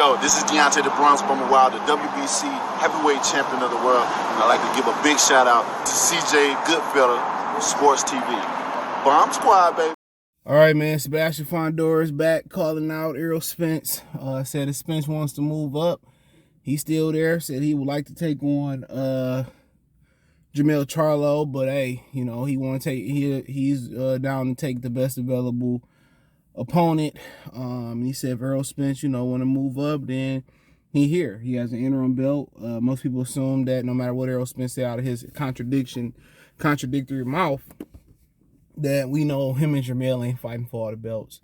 Yo, this is Deontay the Bronx Bummer Wild, the WBC heavyweight champion of the world. And I'd like to give a big shout out to CJ Goodfellow, Sports TV. Bomb Squad, baby. All right, man. Sebastian Fundora is back calling out Errol Spence. Said if Spence wants to move up, he's still there. Said he would like to take on Jermell Charlo, but hey, you know, he want to take. He's down to take the best available opponent. He said if Errol Spence, you know, want to move up, then he here. He has an interim belt. Most people assume that no matter what Errol Spence say out of his contradictory mouth, that we know him and Jermell ain't fighting for all the belts.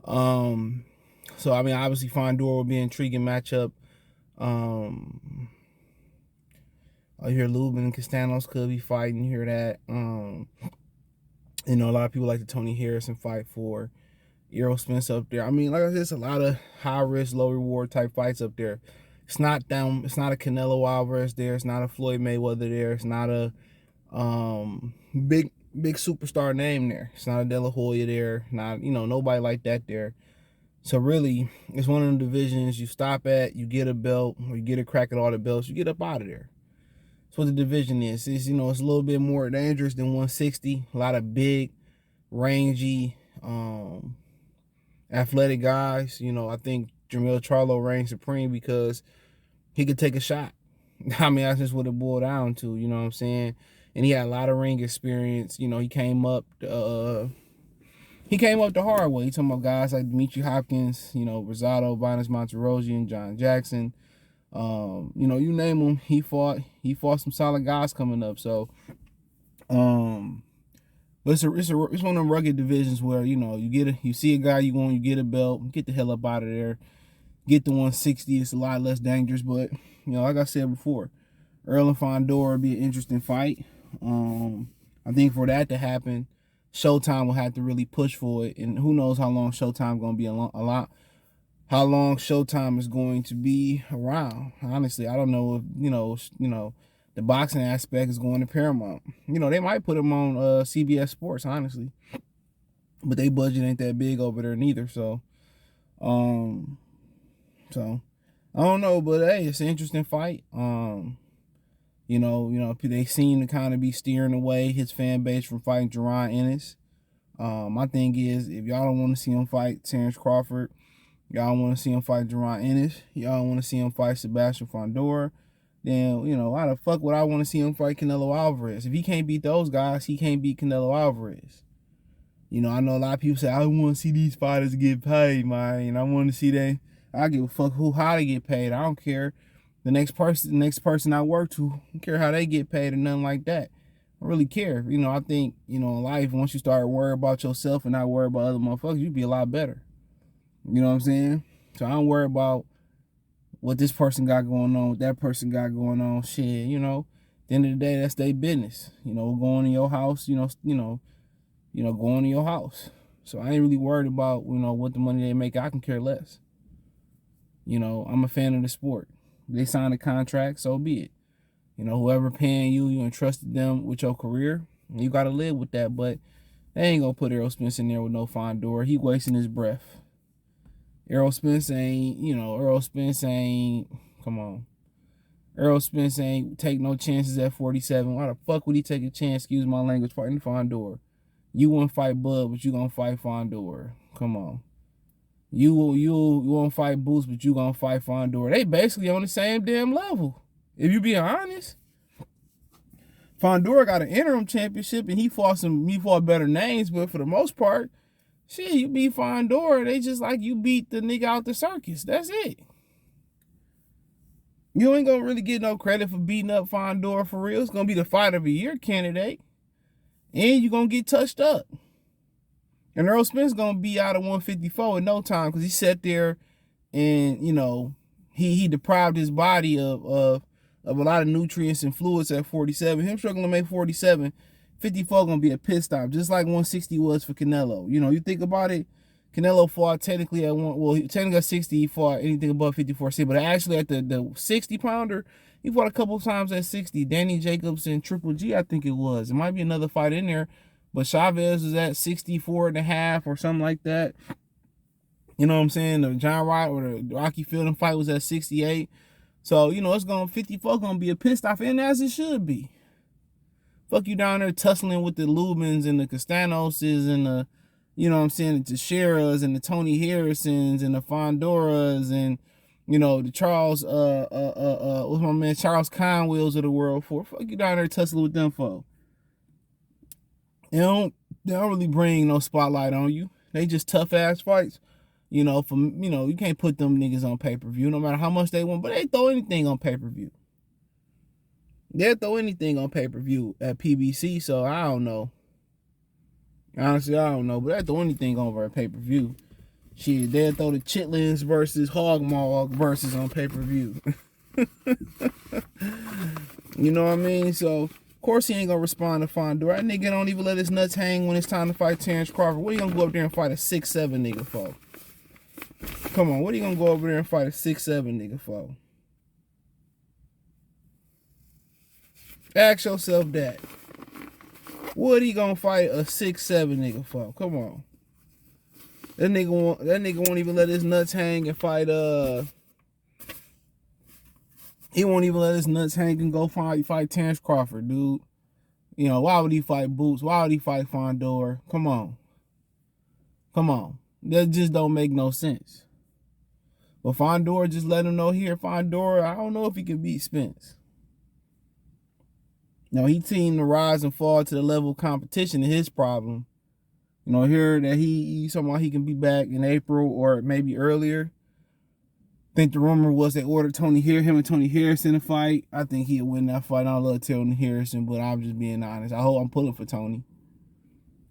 So I mean, obviously Fundora will be an intriguing matchup. I hear Lubin and Castanos could be fighting. You hear that? You know, a lot of people like the Tony Harrison fight for Errol Spence up there. I mean, like I said, it's a lot of high risk, low reward type fights up there. It's not them. It's not a Canelo Alvarez there. It's not a Floyd Mayweather there. It's not a big superstar name there. It's not a De La Hoya there. Not, you know, nobody like that there. So really, it's one of them divisions you stop at, you get a belt, or you get a crack at all the belts, you get up out of there. That's what the division is. It's, you know, it's a little bit more dangerous than 160. A lot of big, rangy, athletic guys. You know, I think Jermell Charlo reigns supreme because he could take a shot. I mean, that's just what it boiled down to, you know what I'm saying? And he had a lot of ring experience. You know, he came up the hard way. He talking about guys like Dimitri Hopkins, you know, Rosado, Bonas Monterosian, John Jackson. You know, you name them, he fought some solid guys coming up. So, but it's one of them rugged divisions where, you know, you see a guy you want, you get a belt, get the hell up out of there, get the 160. It's a lot less dangerous, but you know, like I said before, Errol and Fundora would be an interesting fight. I think for that to happen, Showtime will have to really push for it, and who knows how long Showtime going to be how long Showtime is going to be around. Honestly, I don't know if, you know, the boxing aspect is going to Paramount. You know, they might put them on CBS Sports, honestly. But they budget ain't that big over there neither. So I don't know, but hey, it's an interesting fight. You know, they seem to kind of be steering away his fan base from fighting Jerron Ennis. My thing is, if y'all don't want to see him fight Terrence Crawford, y'all want to see him fight Jerron Ennis, y'all want to see him fight Sebastian Fundora, then, you know, why the fuck would I want to see him fight Canelo Alvarez? If he can't beat those guys, he can't beat Canelo Alvarez. You know, I know a lot of people say, I want to see these fighters get paid, man. And I want to see I give a fuck how they get paid. I don't care. The next person I work to, I don't care how they get paid or nothing like that. I really care. You know, I think, you know, in life, once you start worrying about yourself and not worry about other motherfuckers, you'd be a lot better. You know what I'm saying? So I don't worry about what this person got going on, what that person got going on. Shit, you know, at the end of the day, that's their business. You know, going to your house, going to your house. So I ain't really worried about, you know, what the money they make. I can care less. You know, I'm a fan of the sport. They signed a contract, so be it. You know, whoever paying you entrusted them with your career, you got to live with that. But they ain't going to put Errol Spence in there with no Fundora. He wasting his breath. Errol Spence ain't, come on. Errol Spence ain't take no chances at 47. Why the fuck would he take a chance, excuse my language, fighting Fundora? You wouldn't fight Bud, but you going to fight Fundora. Come on. You won't fight Boots, but you gonna fight Fundora. They basically on the same damn level. If you be honest. Fundora got an interim championship and he fought better names, but for the most part, shit, you beat Fundora, they just like you beat the nigga out the circus. That's it. You ain't gonna really get no credit for beating up Fundora for real. It's gonna be the fight of the year candidate. And you gonna get touched up. And Errol Spence gonna be out of 154 in no time because he sat there and, you know, he deprived his body of a lot of nutrients and fluids at 47. Him struggling to make 47, 54 gonna be a pit stop, just like 160 was for Canelo. You know, you think about it, Canelo fought technically technically at 60, he fought anything above 54C, but actually at the 60 pounder, he fought a couple times at 60. Danny Jacobs and Triple G, I think it was. It might be another fight in there. But Chavez was at 64.5 or something like that. You know what I'm saying? The John Wright or the Rocky Fielding fight was at 68. So, you know, it's going 54 gonna be a pissed off, and as it should be. Fuck you down there tussling with the Lubins and the Castanoses and the, you know what I'm saying, the Teixeiras and the Tony Harrisons and the Fondoras and, you know, the Charles, what's my man, Charles Conwells of the world for. Fuck you down there tussling with them for. They don't really bring no spotlight on you. They just tough ass fights. You know, you can't put them niggas on pay-per-view no matter how much they want, but they throw anything on pay-per-view. They'll throw anything on pay-per-view at PBC, so I don't know. Honestly, I don't know, but they'll throw anything over at pay-per-view. Shit, they'll throw the Chitlins versus Hogmaw versus on pay-per-view. You know what I mean? So, of course he ain't gonna respond to Fundora. That nigga don't even let his nuts hang when it's time to fight Terrence Crawford. What are you gonna go up there and fight a 6'7" nigga for? Come on, what are you gonna go over there and fight a 6'7" nigga for? Ask yourself that. What are you gonna fight a 6'7" nigga for? Come on. That nigga won't even let his nuts hang and fight he won't even let his nuts hang and go fight Terrence Crawford, dude. You know, why would he fight Boots? Why would he fight Fundora? Come on. Come on. That just don't make no sense. But Fundora just let him know here, Fundora, I don't know if he can beat Spence. No, he seen the rise and fall to the level of competition is his problem. You know, here that he's talking about he can be back in April or maybe earlier. I think the rumor was they ordered him and Tony Harrison to fight. I think he'll win that fight. I love Tony Harrison, but I'm just being honest. I hope I'm pulling for Tony.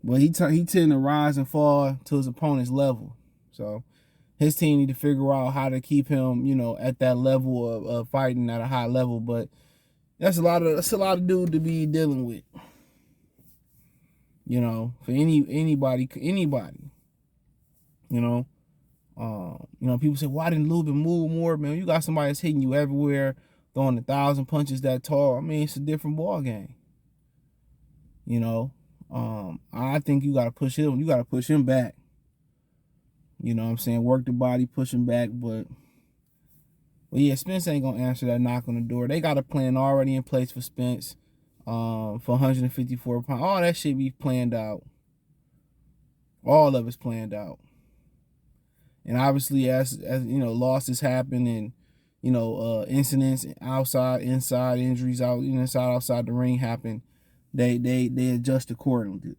But he tend to rise and fall to his opponent's level. So his team need to figure out how to keep him, you know, at that level of fighting at a high level. But that's a lot of dude to be dealing with. You know, for anybody. You know. You know, people say, why didn't Lubin move more? Man, you got somebody that's hitting you everywhere, throwing 1,000 punches that tall. I mean, it's a different ball game. You know, I think you gotta push him. You gotta push him back. You know what I'm saying? Work the body, push him back. But yeah, Spence ain't gonna answer that knock on the door. They got a plan already in place for Spence, for 154 pounds. All that shit be planned out. All of it's planned out. And obviously, as you know, losses happen and, you know, incidents outside, inside, injuries out, you know, inside, outside the ring happen, they adjust accordingly.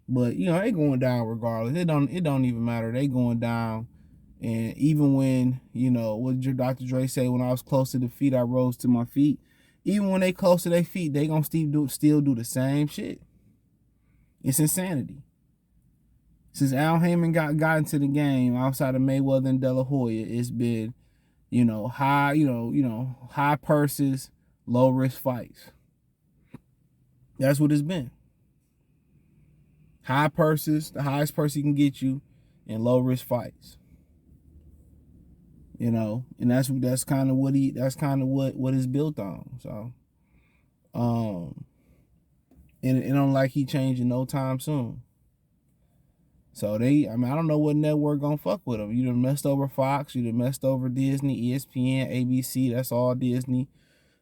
But, you know, they going down regardless. It don't even matter. They going down. And even when, you know, what did Dr. Dre say? When I was close to the feet, I rose to my feet. Even when they close to their feet, they gonna still do the same shit. It's insanity. Since Al Haymon got into the game outside of Mayweather and De La Hoya, it's been, you know, high purses, low risk fights. That's what it's been. High purses, the highest purse he can get you, and low risk fights. You know, and that's kind of what it's built on. So, and it don't like he changing no time soon. So I don't know what network gonna fuck with him. You done messed over Fox, you done messed over Disney, ESPN, ABC, that's all Disney.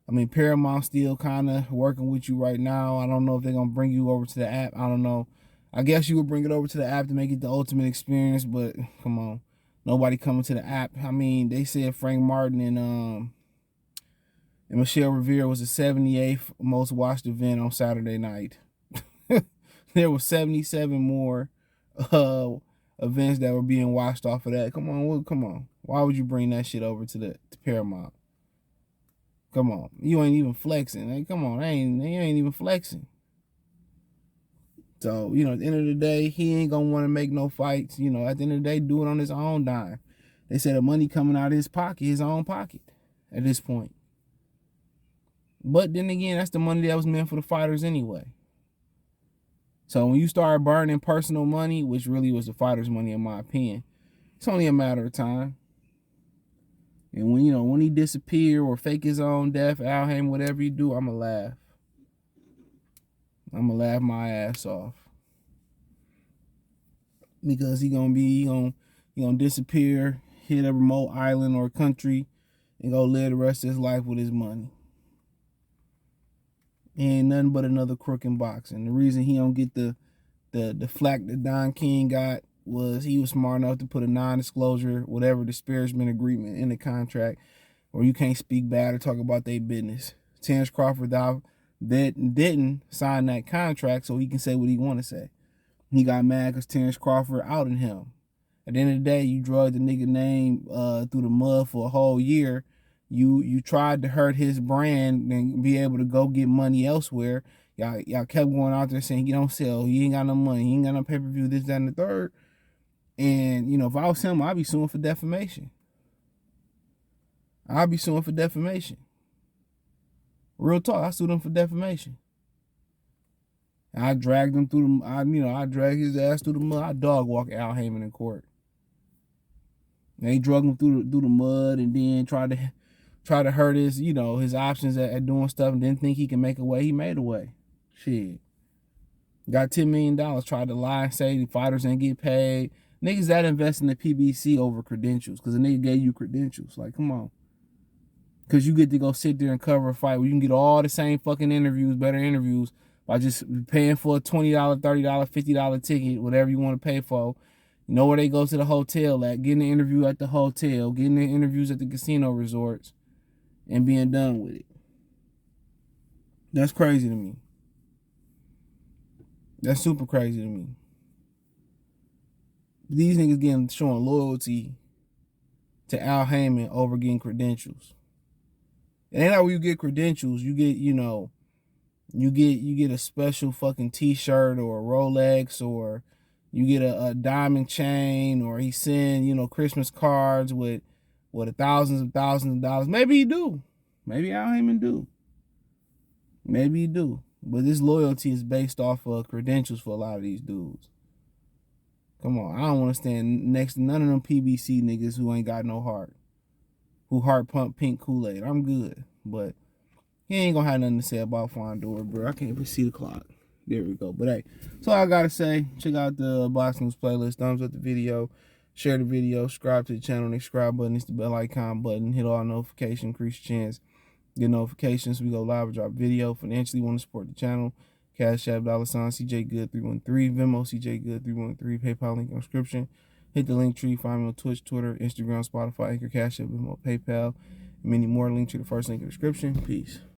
I mean, Paramount's still kind of working with you right now. I don't know if they're gonna bring you over to the app. I don't know. I guess you would bring it over to the app to make it the ultimate experience, but come on. Nobody coming to the app. I mean, they said Frank Martin and Michelle Rivera was the 78th most watched event on Saturday night. There were 77 more events that were being watched off of that. Come on. Why would you bring that shit over to Paramount? Come on. You ain't even flexing. Hey, come on. They ain't even flexing. So, you know, at the end of the day, he ain't gonna want to make no fights. You know, at the end of the day, do it on his own dime. They said the money coming out of his own pocket at this point. But then again, that's the money that was meant for the fighters anyway. So when you start burning personal money, which really was the fighters' money in my opinion, it's only a matter of time. And when he disappear or fake his own death, Al Haymon, whatever you do, I'ma laugh. I'ma laugh my ass off. because he gonna disappear, hit a remote island or country, and go live the rest of his life with his money. He ain't nothing but another crook in boxing. The reason he don't get the flack that Don King got was he was smart enough to put a non-disclosure, whatever disparagement agreement in the contract, where you can't speak bad or talk about their business. Terrence Crawford didn't sign that contract, so he can say what he want to say. He got mad because Terrence Crawford outed him. At the end of the day, you drug the nigga name through the mud for a whole year. You tried to hurt his brand and be able to go get money elsewhere. Y'all kept going out there saying he don't sell, he ain't got no money, he ain't got no pay-per-view, this, that, and the third. And, if I was him, I'd be suing for defamation. Real talk, I sued him for defamation. I dragged him through I dragged his ass through the mud. I dog walk Al Haymon in court. And they drug him through the mud and then tried to hurt his, his options at doing stuff and didn't think he can make a way. He made a way. Shit. Got $10 million, tried to lie and say the fighters ain't get paid. Niggas that invest in the PBC over credentials, because the nigga gave you credentials. Like, come on. Because you get to go sit there and cover a fight where you can get all the same fucking interviews, better interviews, by just paying for a $20, $30, $50 ticket, whatever you want to pay for. You know where they go to the hotel at, getting the interview at the hotel, getting the interviews at the casino resorts, and being done with it. That's crazy to me. That's super crazy to me. These niggas showing loyalty to Al Haymon over getting credentials. It ain't like when you get credentials, you get, you get a special fucking t-shirt or a Rolex, or you get a diamond chain, or he send, Christmas cards with thousands of dollars. Maybe he do. Maybe Al Haymon do. Maybe he do. But this loyalty is based off of credentials for a lot of these dudes. Come on, I don't want to stand next to none of them PBC niggas who ain't got no heart. Who heart pump pink Kool-Aid. I'm good. But he ain't gonna have nothing to say about Fundora, bro. I can't even see the clock. There we go. But hey, that's all I gotta say. Check out the Box News playlist. Thumbs up the video. Share the video. Subscribe to the channel. The subscribe button is the bell icon button. Hit all notifications. Increase your chance. Get notifications. We go live or drop video. Financially want to support the channel. Cash App, $ CJ Good 313. Venmo CJ Good 313. PayPal link in the description. Hit the link tree. Find me on Twitch, Twitter, Instagram, Spotify, Anchor, Cash App, Venmo, PayPal, and many more. Link to the first link in the description. Peace.